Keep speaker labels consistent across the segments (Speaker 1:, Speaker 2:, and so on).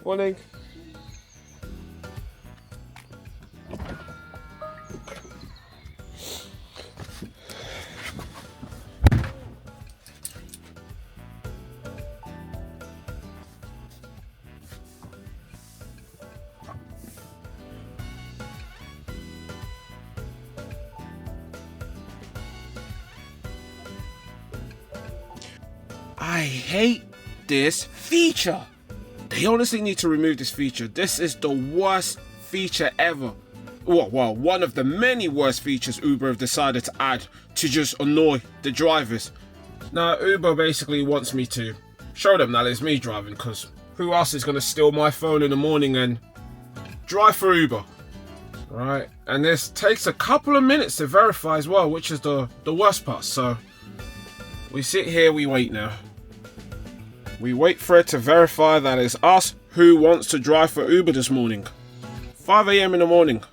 Speaker 1: Morning. I hate this feature. They honestly need to remove this feature. This is the worst feature ever. Well, one of the many worst features Uber have decided to add to just annoy the drivers. Now, Uber basically wants me to show them that it's me driving, because who else is going to steal my phone in the morning and drive for Uber? Right? And this takes a couple of minutes to verify as well, which is the worst part. So we sit here, we wait now. We wait for it to verify that it's us who wants to drive for Uber this morning. 5 a.m. in the morning.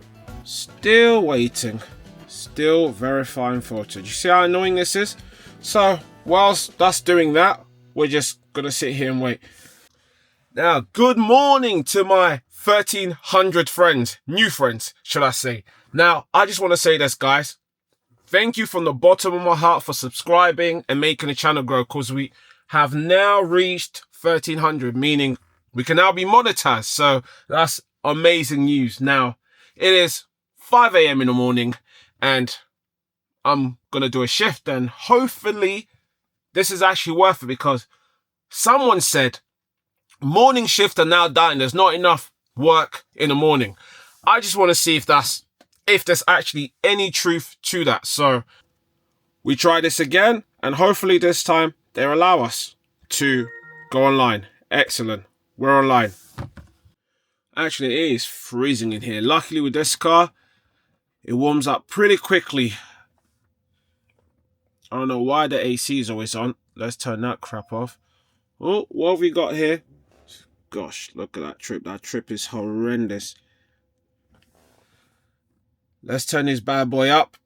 Speaker 1: Still waiting. Still verifying footage. You see how annoying this is? So, whilst that's doing that, we're just going to sit here and wait. Now, good morning to my 1,300 friends. New friends, should I say. Now, I just want to say this, guys. Thank you from the bottom of my heart for subscribing and making the channel grow, because we have now reached 1,300, meaning we can now be monetized. So that's amazing news. Now, it is 5 a.m. in the morning and I'm going to do a shift, and hopefully this is actually worth it, because someone said morning shift are now dying. There's not enough work in the morning. I just want to see if there's actually any truth to that. So we try this again, and hopefully this time they allow us to go online. Excellent. We're online. Actually, it is freezing in here. Luckily with this car, it warms up pretty quickly. I don't know why the AC is always on. Let's turn that crap off. Oh, what have we got here? Gosh, look at that trip. That trip is horrendous. Let's turn this bad boy up.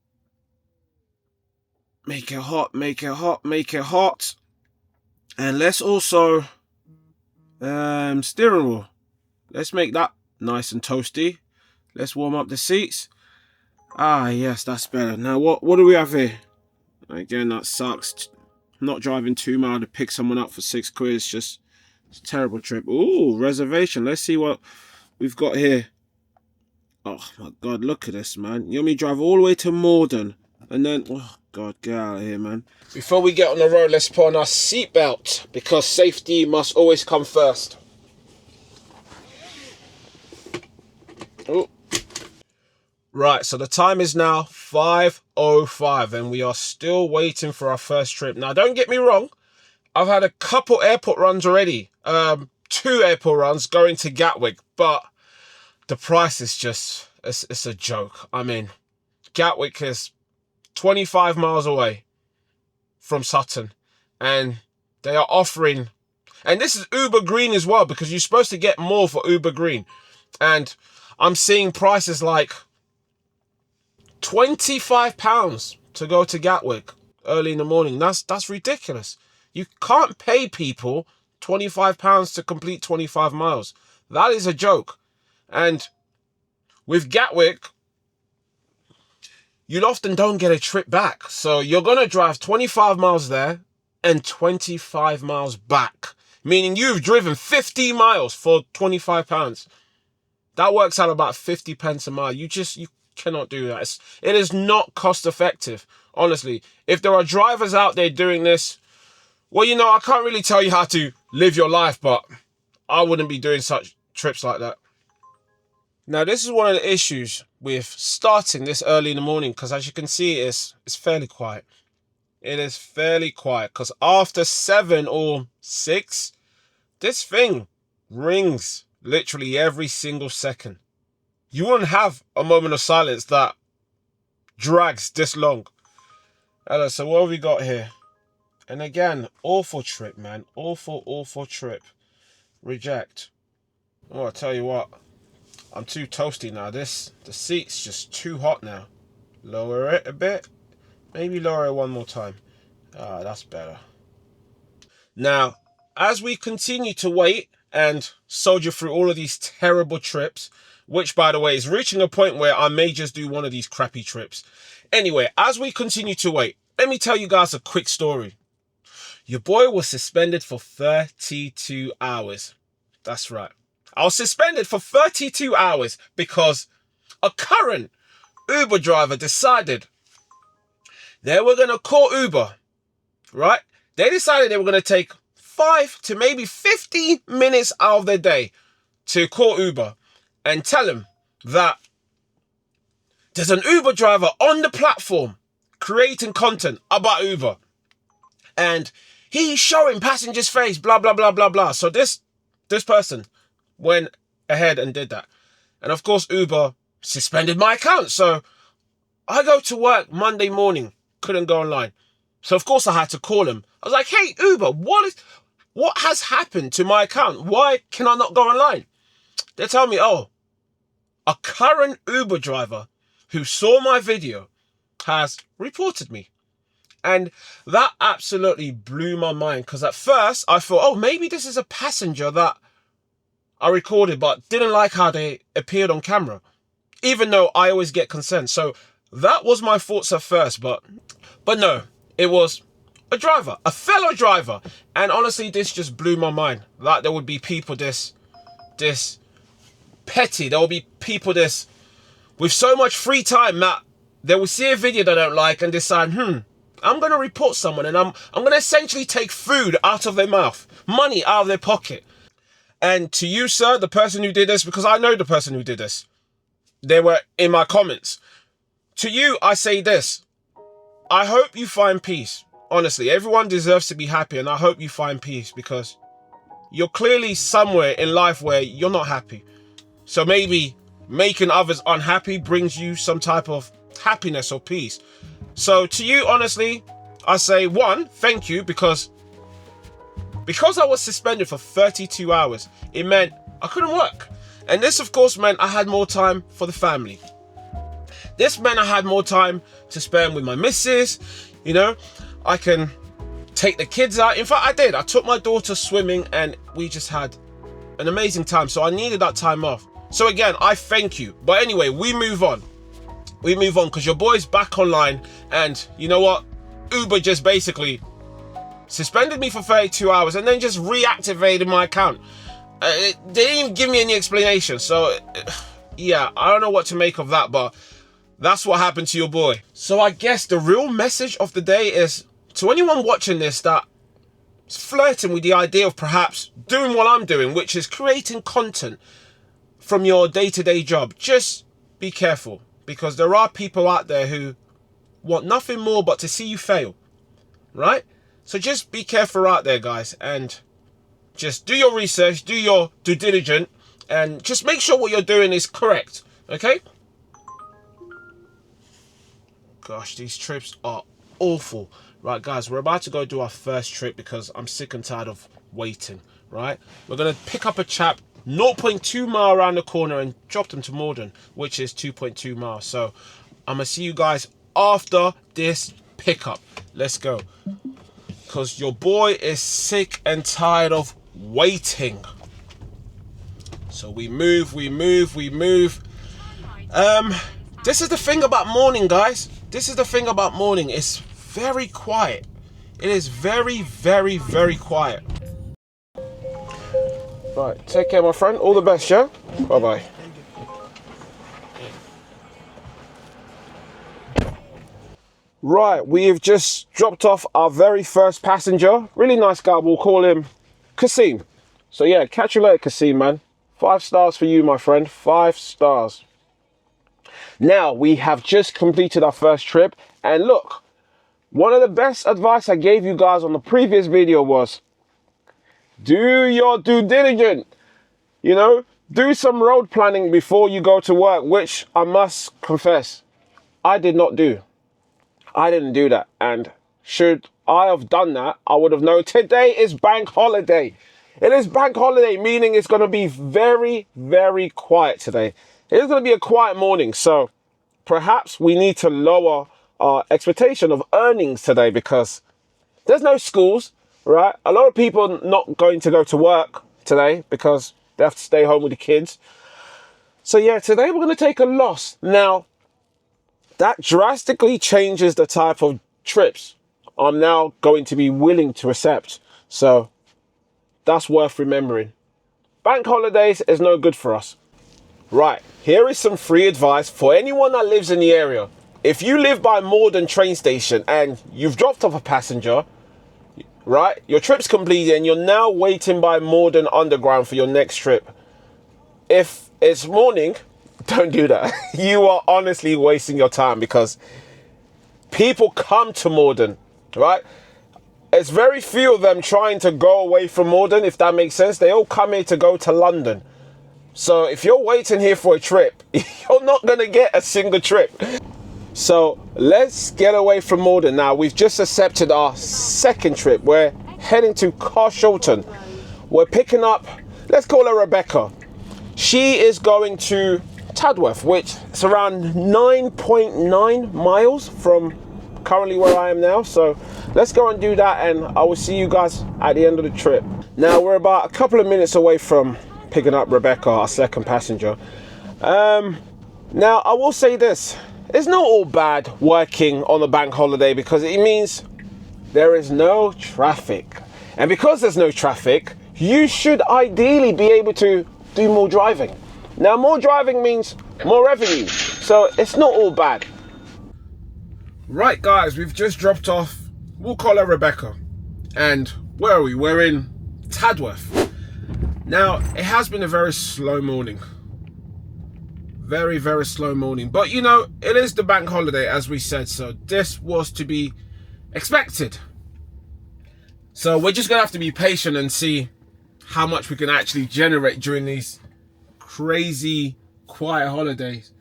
Speaker 1: Make it hot, make it hot, make it hot. And let's also steering wheel. Let's make that nice and toasty. Let's warm up the seats. Ah, yes, that's better. Now, what do we have here? Again, that sucks. Not driving 2 miles to pick someone up for £6. It's a terrible trip. Ooh, reservation. Let's see what we've got here. Oh my God, look at this, man. You want me to drive all the way to Morden, and then, oh God, get out of here, man. Before we get on the road, let's put on our seatbelt, because safety must always come first. Oh. Right, so the time is now 5:05 and we are still waiting for our first trip. Now, don't get me wrong. I've had a couple airport runs already. 2 airport runs going to Gatwick, but the price is just, it's a joke. I mean, Gatwick is 25 miles away from Sutton, and they are offering, and this is Uber Green as well, because you're supposed to get more for Uber Green, and I'm seeing prices like £25 to go to Gatwick early in the morning. That's ridiculous. You can't pay people £25 to complete 25 miles. That is a joke. And with Gatwick, you often don't get a trip back. So you're going to drive 25 miles there and 25 miles back, meaning you've driven 50 miles for £25. That works out about 50 pence a mile. You cannot do that. It is not cost effective, honestly. If there are drivers out there doing this, well, I can't really tell you how to live your life, but I wouldn't be doing such trips like that. Now, this is one of the issues with starting this early in the morning, because as you can see, it's fairly quiet. It is fairly quiet, because after 7 or 6, this thing rings literally every single second. You wouldn't have a moment of silence that drags this long. Hello, so what have we got here? And again, awful trip, man. Awful trip. Reject. Oh, I'll tell you what. I'm too toasty now. The seat's just too hot now. Lower it a bit. Maybe lower it one more time. Ah, that's better. Now, as we continue to wait, and soldier through all of these terrible trips, which, by the way, is reaching a point where I may just do one of these crappy trips. Anyway, as we continue to wait, let me tell you guys a quick story. Your boy was suspended for 32 hours. That's right. I was suspended for 32 hours because a current Uber driver decided they were going to call Uber, right? They decided they were going to take 5 to maybe 15 minutes out of their day to call Uber and tell him that there's an Uber driver on the platform creating content about Uber. And he's showing passengers' face, blah, blah, blah, blah, blah. So this person went ahead and did that. And of course, Uber suspended my account. So I go to work Monday morning, couldn't go online. So of course I had to call him. I was like, hey, Uber, what has happened to my account? Why can I not go online? They tell me, oh, a current Uber driver who saw my video has reported me. And that absolutely blew my mind, because at first I thought, oh, maybe this is a passenger that I recorded but didn't like how they appeared on camera, even though I always get consent. So that was my thoughts at first, but no, it was a driver, a fellow driver. And honestly, this just blew my mind. Like, there would be people this petty. There will be people this with so much free time that they will see a video they don't like and decide, I'm going to report someone, and I'm going to essentially take food out of their mouth, money out of their pocket. And to you, sir, the person who did this, because I know the person who did this, they were in my comments. To you, I say this. I hope you find peace. Honestly, everyone deserves to be happy, and I hope you find peace, because you're clearly somewhere in life where you're not happy. So maybe making others unhappy brings you some type of happiness or peace. So to you, honestly, I say, one, thank you, because I was suspended for 32 hours, it meant I couldn't work. And this, of course, meant I had more time for the family. This meant I had more time to spend with my missus. You know, I can take the kids out. In fact, I did. I took my daughter swimming and we just had an amazing time. So I needed that time off. So again, I thank you. But anyway, we move on. We move on because your boy's back online. And you know what? Uber just basically suspended me for 32 hours and then just reactivated my account. They didn't even give me any explanation. So yeah, I don't know what to make of that, but that's what happened to your boy. So I guess the real message of the day is to anyone watching this that's flirting with the idea of perhaps doing what I'm doing, which is creating content from your day-to-day job. Just be careful, because there are people out there who want nothing more but to see you fail, right? So just be careful out there, guys, and just do your research, do your due diligence, and just make sure what you're doing is correct, okay? Gosh, these trips are awful. Right, guys, we're about to go do our first trip because I'm sick and tired of waiting, right? We're going to pick up a chap 0.2 mile around the corner and drop them to Morden, which is 2.2 miles. So I'm going to see you guys after this pickup. Let's go. Because your boy is sick and tired of waiting. So we move. This is the thing about morning, guys. This is the thing about morning. It's very quiet. It is very, very, very quiet. Right, take care, my friend. All the best, yeah? Bye-bye. Right, we have just dropped off our very first passenger. Really nice guy. We'll call him Kasim. So yeah, catch you later, Kasim, man. 5 stars for you, my friend. 5 stars. Now, we have just completed our first trip. And look, one of the best advice I gave you guys on the previous video was do your due diligence. You know, do some road planning before you go to work, which I must confess, I did not do. I didn't do that. And should I have done that, I would have known today is bank holiday. It is bank holiday, meaning it's going to be very, very quiet today. It is going to be a quiet morning. So perhaps we need to lower our expectation of earnings today because there's no schools, right? A lot of people not going to go to work. today because they have to stay home with the kids. So yeah, today we're going to take a loss. Now, that drastically changes the type of trips I'm now going to be willing to accept. So that's worth remembering. Bank holidays is no good for us. Right, here is some free advice for anyone that lives in the area. If you live by Morden train station and you've dropped off a passenger, right, your trip's completed and you're now waiting by Morden Underground for your next trip. If it's morning, don't do that. You are honestly wasting your time because people come to Morden, right? It's very few of them trying to go away from Morden, if that makes sense. They all come here to go to London. So if you're waiting here for a trip, you're not going to get a single trip. So let's get away from Morden now. We've just accepted our second trip. We're heading to Carshalton. We're picking up, let's call her Rebecca. She is going to Tadworth, which is around 9.9 miles from currently where I am now. So let's go and do that, and I will see you guys at the end of the trip. Now we're about a couple of minutes away from picking up Rebecca, our second passenger. Now I will say this, it's not all bad working on a bank holiday because it means there is no traffic. And because there's no traffic, you should ideally be able to do more driving. Now more driving means more revenue, so it's not all bad. Right guys, we've just dropped off, we'll call her Rebecca, and where are we? We're in Tadworth. Now it has been a very slow morning, very slow morning, but you know, it is the bank holiday as we said, so this was to be expected. So we're just gonna have to be patient and see how much we can actually generate during these crazy quiet holidays.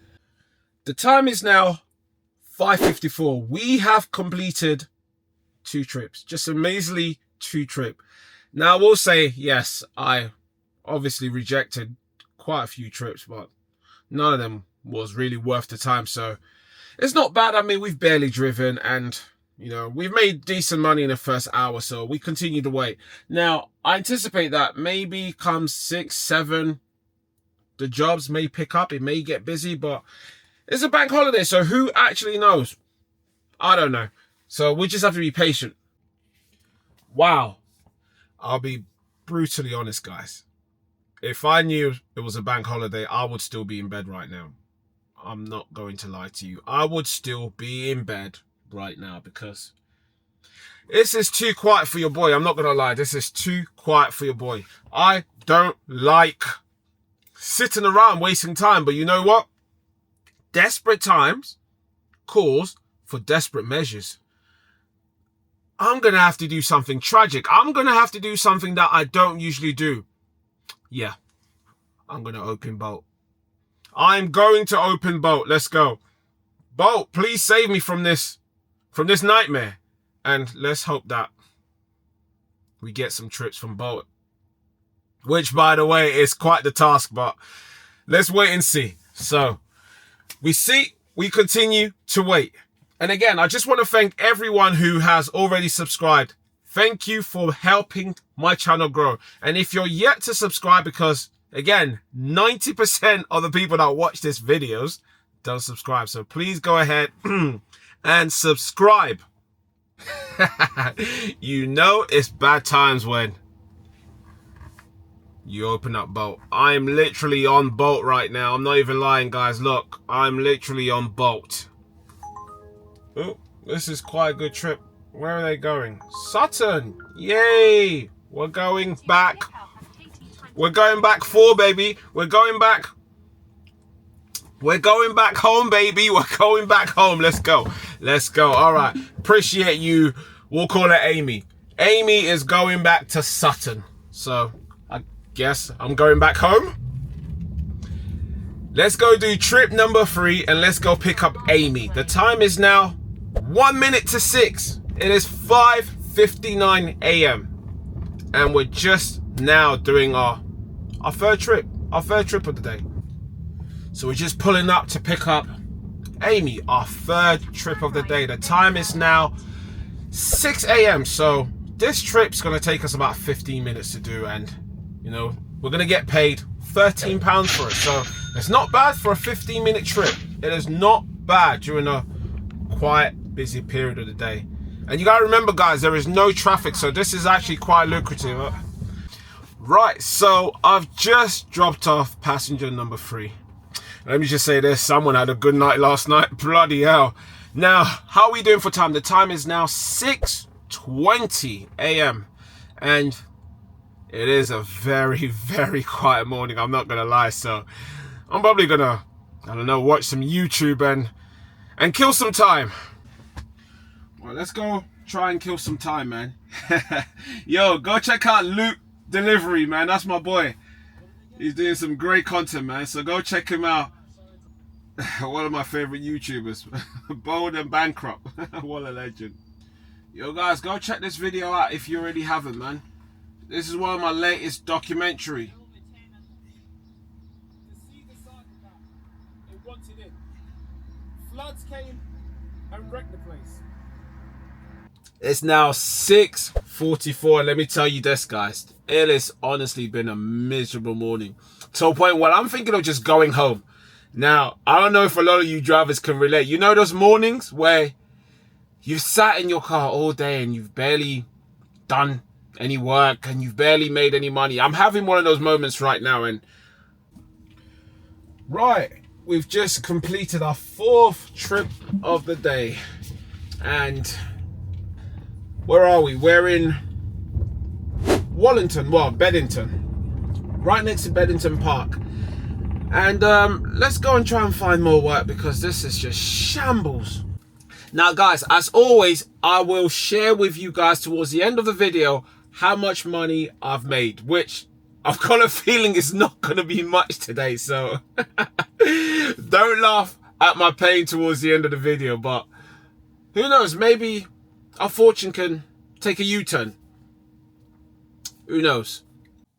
Speaker 1: The time is now 5:54. We have completed 2 trips, just a measly 2 trips. Now I will say, yes, I obviously rejected quite a few trips, but none of them was really worth the time. So it's not bad. I mean, we've barely driven and, you know, we've made decent money in the first hour, so we continue to wait. Now, I anticipate that maybe come 6, 7, the jobs may pick up. It may get busy, but it's a bank holiday, so who actually knows? I don't know. So we just have to be patient. Wow. I'll be brutally honest, guys. If I knew it was a bank holiday, I would still be in bed right now. I'm not going to lie to you. I would still be in bed right now because this is too quiet for your boy. I'm not going to lie. This is too quiet for your boy. I don't like sitting around wasting time, but you know what? Desperate times calls for desperate measures. I'm going to have to do something tragic. I'm going to have to do something that I don't usually do. Yeah, I'm going to open Bolt. I'm going to open Bolt. Let's go. Bolt, please save me from this nightmare. And let's hope that we get some trips from Bolt. Which, by the way, is quite the task, but let's wait and see. So, we continue to wait. And again, I just want to thank everyone who has already subscribed. Thank you for helping my channel grow. And if you're yet to subscribe, because again, 90% of the people that watch these videos don't subscribe. So please go ahead and subscribe. You know it's bad times when you open up Bolt. I'm literally on Bolt right now. I'm not even lying, guys. Look, I'm literally on Bolt. Oh, this is quite a good trip. Where are they going? Sutton! Yay! We're going back. We're going back 4, baby. We're going back. We're going back home, baby. We're going back home. Let's go. Let's go. All right. Appreciate you. We'll call her Amy. Amy is going back to Sutton. So, I guess I'm going back home. Let's go do trip number 3 and let's go pick up Amy. The time is now 1 minute to 6. It is 5:59 a.m. and we're just now doing our third trip of the day. So we're just pulling up to pick up Amy, our third trip of the day. The time is now 6 a.m. So this trip's gonna take us about 15 minutes to do, and You know, we're going to get paid £13 for it. So it's not bad for a 15-minute trip. It is not bad during a quite busy period of the day. And you got to remember, guys, there is no traffic. So this is actually quite lucrative. Right, so I've just dropped off passenger number 3. Let me just say this, someone had a good night last night. Bloody hell. Now, how are we doing for time? The time is now 6:20 a.m. And it is a very, very quiet morning, I'm not going to lie. So I'm probably going to, I don't know, watch some YouTube and kill some time. Well, let's go try and kill some time, man. Yo, go check out Luke Delivery, man. That's my boy. He's doing some great content, man. So go check him out. One of my favorite YouTubers. Bold and Bankrupt. What a legend. Yo, guys, go check this video out if you already haven't, man. This is one of my latest documentary. Floods came and wrecked the place. It's now 6:44. Let me tell you this, guys. It has honestly been a miserable morning. To a point where I'm thinking of just going home. Now, I don't know if a lot of you drivers can relate. You know those mornings where you've sat in your car all day and you've barely done any work and you've barely made any money. I'm having one of those moments right now. And right, we've just completed our 4th trip of the day. And where are we? We're in Wallington, well, Beddington, right next to Beddington Park. And let's go and try and find more work because this is just shambles. Now, guys, as always, I will share with you guys towards the end of the video how much money I've made, which I've got a feeling is not going to be much today. So don't laugh at my pain towards the end of the video, but who knows, maybe our fortune can take a U-turn. Who knows?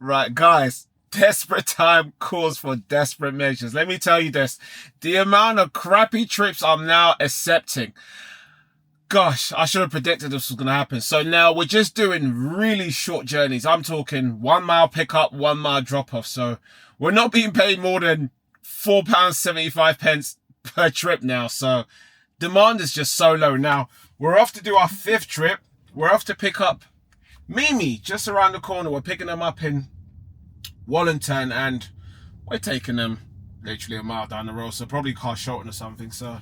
Speaker 1: Right, guys, desperate time calls for desperate measures. Let me tell you this. The amount of crappy trips I'm now accepting. Gosh, I should have predicted this was going to happen. So now we're just doing really short journeys. I'm talking 1 mile pickup, 1 mile drop off. So we're not being paid more than £4.75 per trip now. So demand is just so low. Now we're off to do our 5th trip. We're off to pick up Mimi just around the corner. We're picking them up in Wallington and we're taking them literally a mile down the road. So probably Carshalton or something. So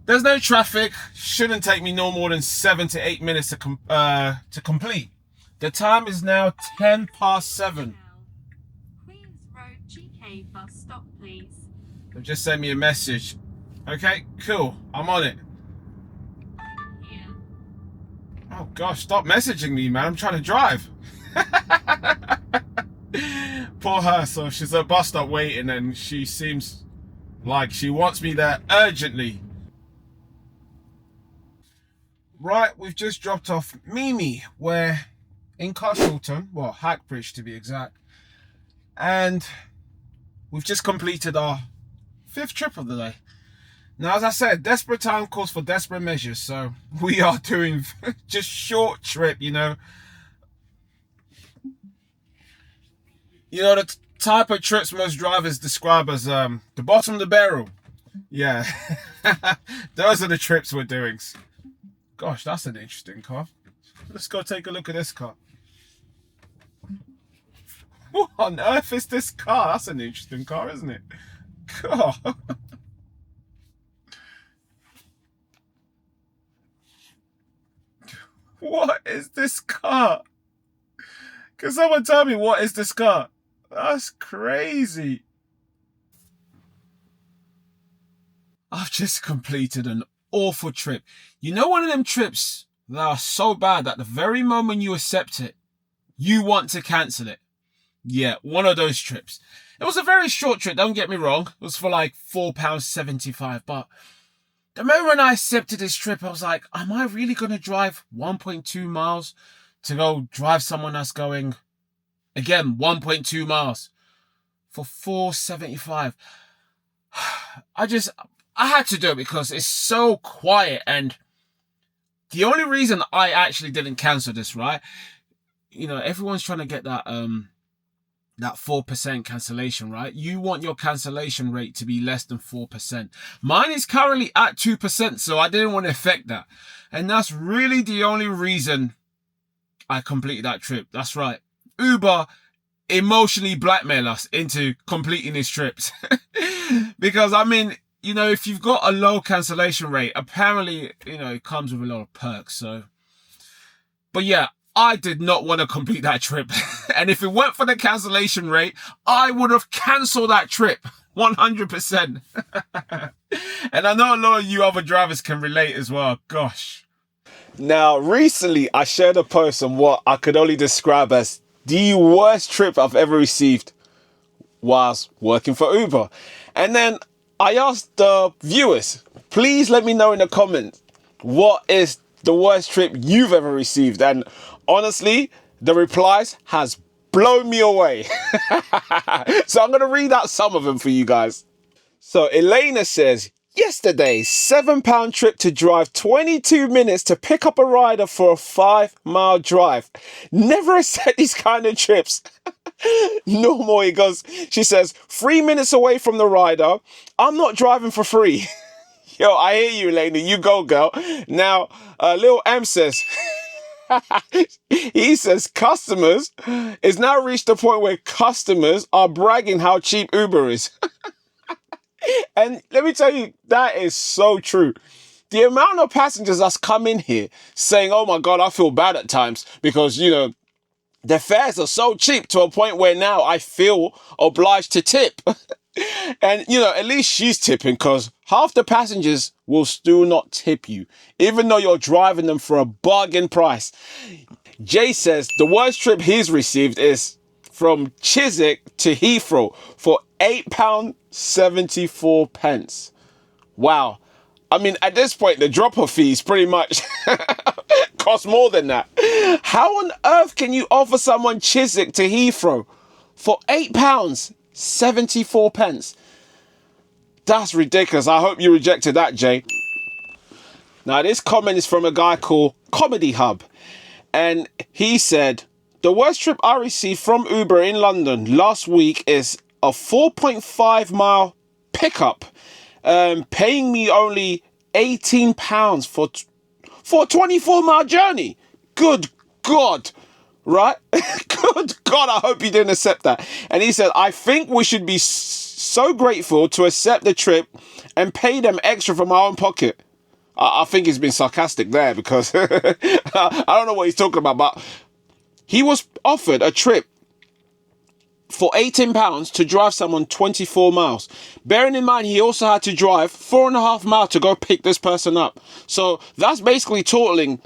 Speaker 1: there's no traffic. Shouldn't take me no more than 7 to 8 minutes to complete. The time is now 7:10.
Speaker 2: Queens Road GK bus stop, please.
Speaker 1: They've just sent me a message. Okay, cool. I'm on it.
Speaker 2: Here.
Speaker 1: Oh gosh, stop messaging me, man. I'm trying to drive. Poor her. So she's at a bus stop waiting and she seems like she wants me there urgently. Right, we've just dropped off Mimi. We're in Carshalton, well, Hackbridge to be exact. And we've just completed our 5th trip of the day. Now, as I said, desperate time calls for desperate measures. So we are doing just short trip, you know. You know, the type of trips most drivers describe as the bottom of the barrel. Yeah, those are the trips we're doing. Gosh, that's an interesting car. Let's go take a look at this car. What on earth is this car? That's an interesting car, isn't it? God. What is this car? Can someone tell me what is this car? That's crazy. I've just completed an awful trip. You know, one of them trips that are so bad that the very moment you accept it, you want to cancel it. Yeah, one of those trips. It was a very short trip, don't get me wrong. It was for like £4.75. But the moment I accepted this trip, I was like, am I really going to drive 1.2 miles to go drive someone that's going, again, 1.2 miles for £4.75? I had to do it because it's so quiet. And the only reason I actually didn't cancel this, right? You know, everyone's trying to get that that 4% cancellation, right? You want your cancellation rate to be less than 4%. Mine is currently at 2%, so I didn't want to affect that. And that's really the only reason I completed that trip. That's right. Uber emotionally blackmail us into completing these trips. Because, I mean, you know, if you've got a low cancellation rate, apparently, you know, it comes with a lot of perks. So, but yeah, I did not want to complete that trip. And if it weren't for the cancellation rate, I would have cancelled that trip 100%. And I know a lot of you other drivers can relate as well. Gosh. Now, recently, I shared a post on what I could only describe as the worst trip I've ever received whilst working for Uber. And then I asked the viewers, please let me know in the comments, what is the worst trip you've ever received? And honestly, the replies has blown me away. So I'm going to read out some of them for you guys. So Elena says, yesterday, £7 trip to drive 22 minutes to pick up a rider for a 5-mile drive. Never accept these kind of trips. No more, he goes. She says, 3 minutes away from the rider. I'm not driving for free. Yo, I hear you, Elena. You go, girl. Now, Lil M says, he says, customers, it's now reached the point where customers are bragging how cheap Uber is. And let me tell you, that is so true. The amount of passengers that's come in here saying, oh my God, I feel bad at times because, you know, the fares are so cheap to a point where now I feel obliged to tip. And, you know, at least she's tipping because half the passengers will still not tip you, even though you're driving them for a bargain price. Jay says the worst trip he's received is from Chiswick to Heathrow for £8.74. Wow. I mean, at this point, the drop-off fees pretty much cost more than that. How on earth can you offer someone Chiswick to Heathrow for £8.74? That's ridiculous. I hope you rejected that, Jay. Now, this comment is from a guy called Comedy Hub. And he said, the worst trip I received from Uber in London last week is a 4.5-mile pickup, paying me only £18 for a 24-mile journey. Good God, right? Good God, I hope you didn't accept that. And he said, I think we should be so grateful to accept the trip and pay them extra from our own pocket. I think he's been sarcastic there because I don't know what he's talking about, but he was offered a trip for £18 to drive someone 24 miles. Bearing in mind, he also had to drive 4.5 miles to go pick this person up. So that's basically totaling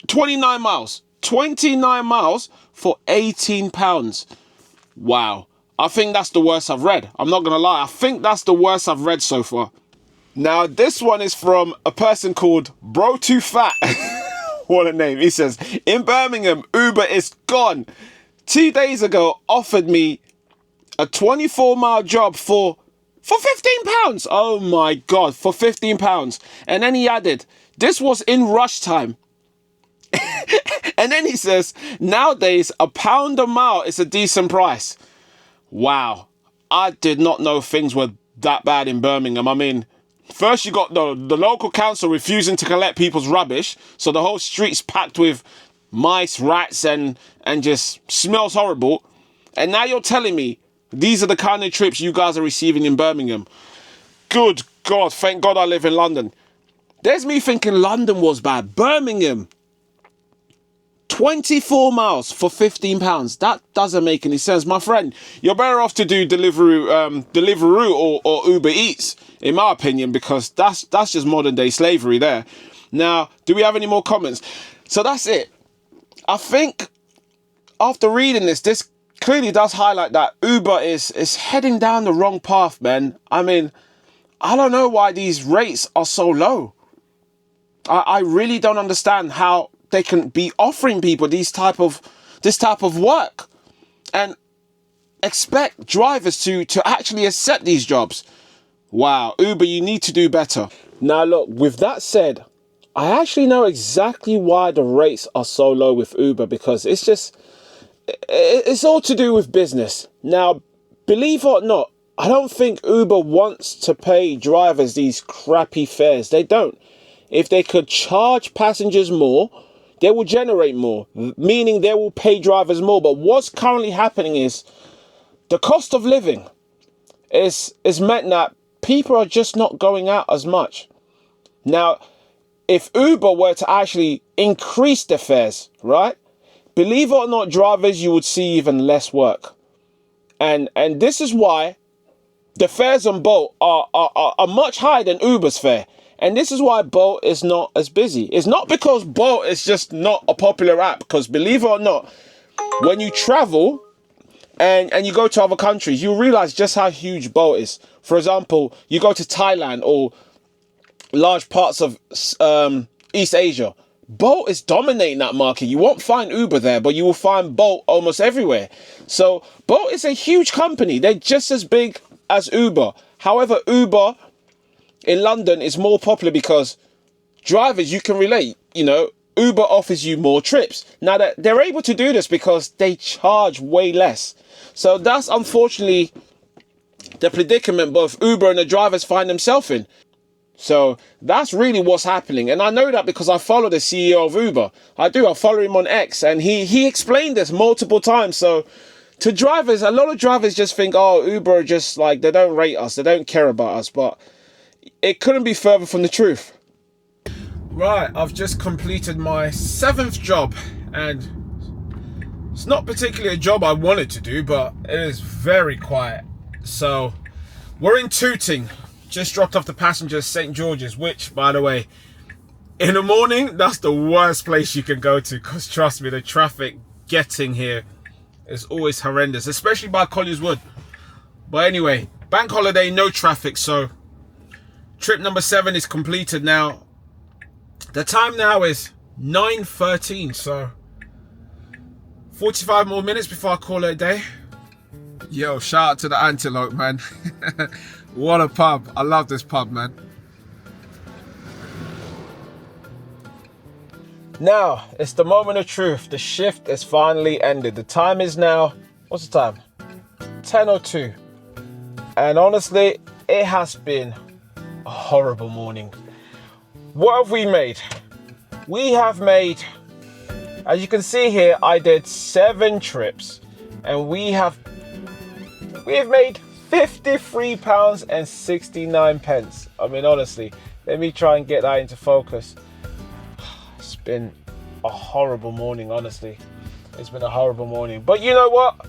Speaker 1: 29 miles. 29 miles for £18. Wow. I think that's the worst I've read. I'm not going to lie. I think that's the worst I've read so far. Now, this one is from a person called Bro Too Fat. What a name. He says, in Birmingham, Uber is gone. 2 days ago, offered me a 24-mile job for £15. Oh my God, for £15. And then he added, this was in rush time. And then he says, nowadays, £1 a mile is a decent price. Wow. I did not know things were that bad in Birmingham. I mean, first you got the local council refusing to collect people's rubbish. So the whole street's packed with mice, rats, and just smells horrible. And now you're telling me these are the kind of trips you guys are receiving in Birmingham. Good God, thank God I live in London. There's me thinking London was bad. Birmingham, 24 miles for £15. That doesn't make any sense. My friend, you're better off to do Deliveroo or Uber Eats, in my opinion, because that's just modern day slavery there. Now, do we have any more comments? So that's it. I think after reading this clearly does highlight that Uber is heading down the wrong path, man. I mean, I don't know why these rates are so low. I really don't understand how they can be offering people this type of work and expect drivers to actually accept these jobs. Wow, Uber, you need to do better. Now look, with that said, I actually know exactly why the rates are so low with Uber, because it's just, it's all to do with business. Now, believe it or not, I don't think Uber wants to pay drivers these crappy fares. They don't. If they could charge passengers more, they will generate more, meaning they will pay drivers more. But what's currently happening is the cost of living is meant that people are just not going out as much. Now, if Uber were to actually increase the fares, right? Believe it or not, drivers, you would see even less work. And this is why the fares on Bolt are much higher than Uber's fare. And this is why Bolt is not as busy. It's not because Bolt is just not a popular app. Because believe it or not, when you travel and you go to other countries, you realize just how huge Bolt is. For example, you go to Thailand or large parts of East Asia. Bolt is dominating that market. You won't find Uber there, but you will find Bolt almost everywhere. So Bolt is a huge company. They're just as big as Uber. However, Uber in London is more popular because drivers, you can relate, you know, Uber offers you more trips. Now that they're able to do this because they charge way less. So that's unfortunately the predicament both Uber and the drivers find themselves in. So that's really what's happening. And I know that because I follow the CEO of Uber. I do. I follow him on X, and he explained this multiple times. So to drivers, a lot of drivers just think, oh, Uber are just like, they don't rate us. They don't care about us. But it couldn't be further from the truth. Right, I've just completed my 7th job, and it's not particularly a job I wanted to do, but it is very quiet. So we're in Tooting. Just dropped off the passengers St. George's, which, by the way, in the morning, that's the worst place you can go to, because trust me, the traffic getting here is always horrendous, especially by Colliers Wood. But anyway, bank holiday, no traffic, so trip number 7 is completed now. The time now is 9:13, so 45 more minutes before I call it a day. Yo, shout out to the Antelope, man. What a pub. I love this pub, man. Now, it's the moment of truth. The shift is finally ended. The time is now, what's the time? 10:02. And honestly, it has been a horrible morning. What have we made? We have made, as you can see here, I did 7 trips, and we have made £53.69. I mean, honestly, let me try and get that into focus. It's been a horrible morning, honestly. It's been a horrible morning. But you know what?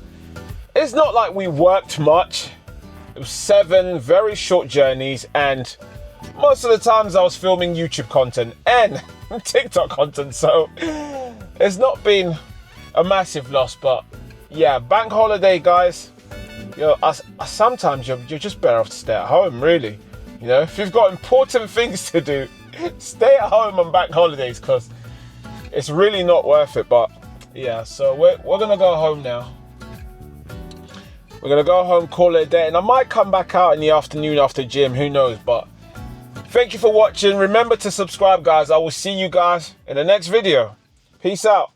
Speaker 1: It's not like we worked much. It was 7 very short journeys, and most of the times I was filming YouTube content and TikTok content, so it's not been a massive loss. But yeah, bank holiday, guys. You know, sometimes you're just better off to stay at home, really. You know, if you've got important things to do, stay at home on bank holidays, because it's really not worth it. But yeah, so we're gonna go home now. We're gonna go home, call it a day, and I might come back out in the afternoon after gym, who knows. But thank you for watching. Remember to subscribe, guys. I will see you guys in the next video. Peace out.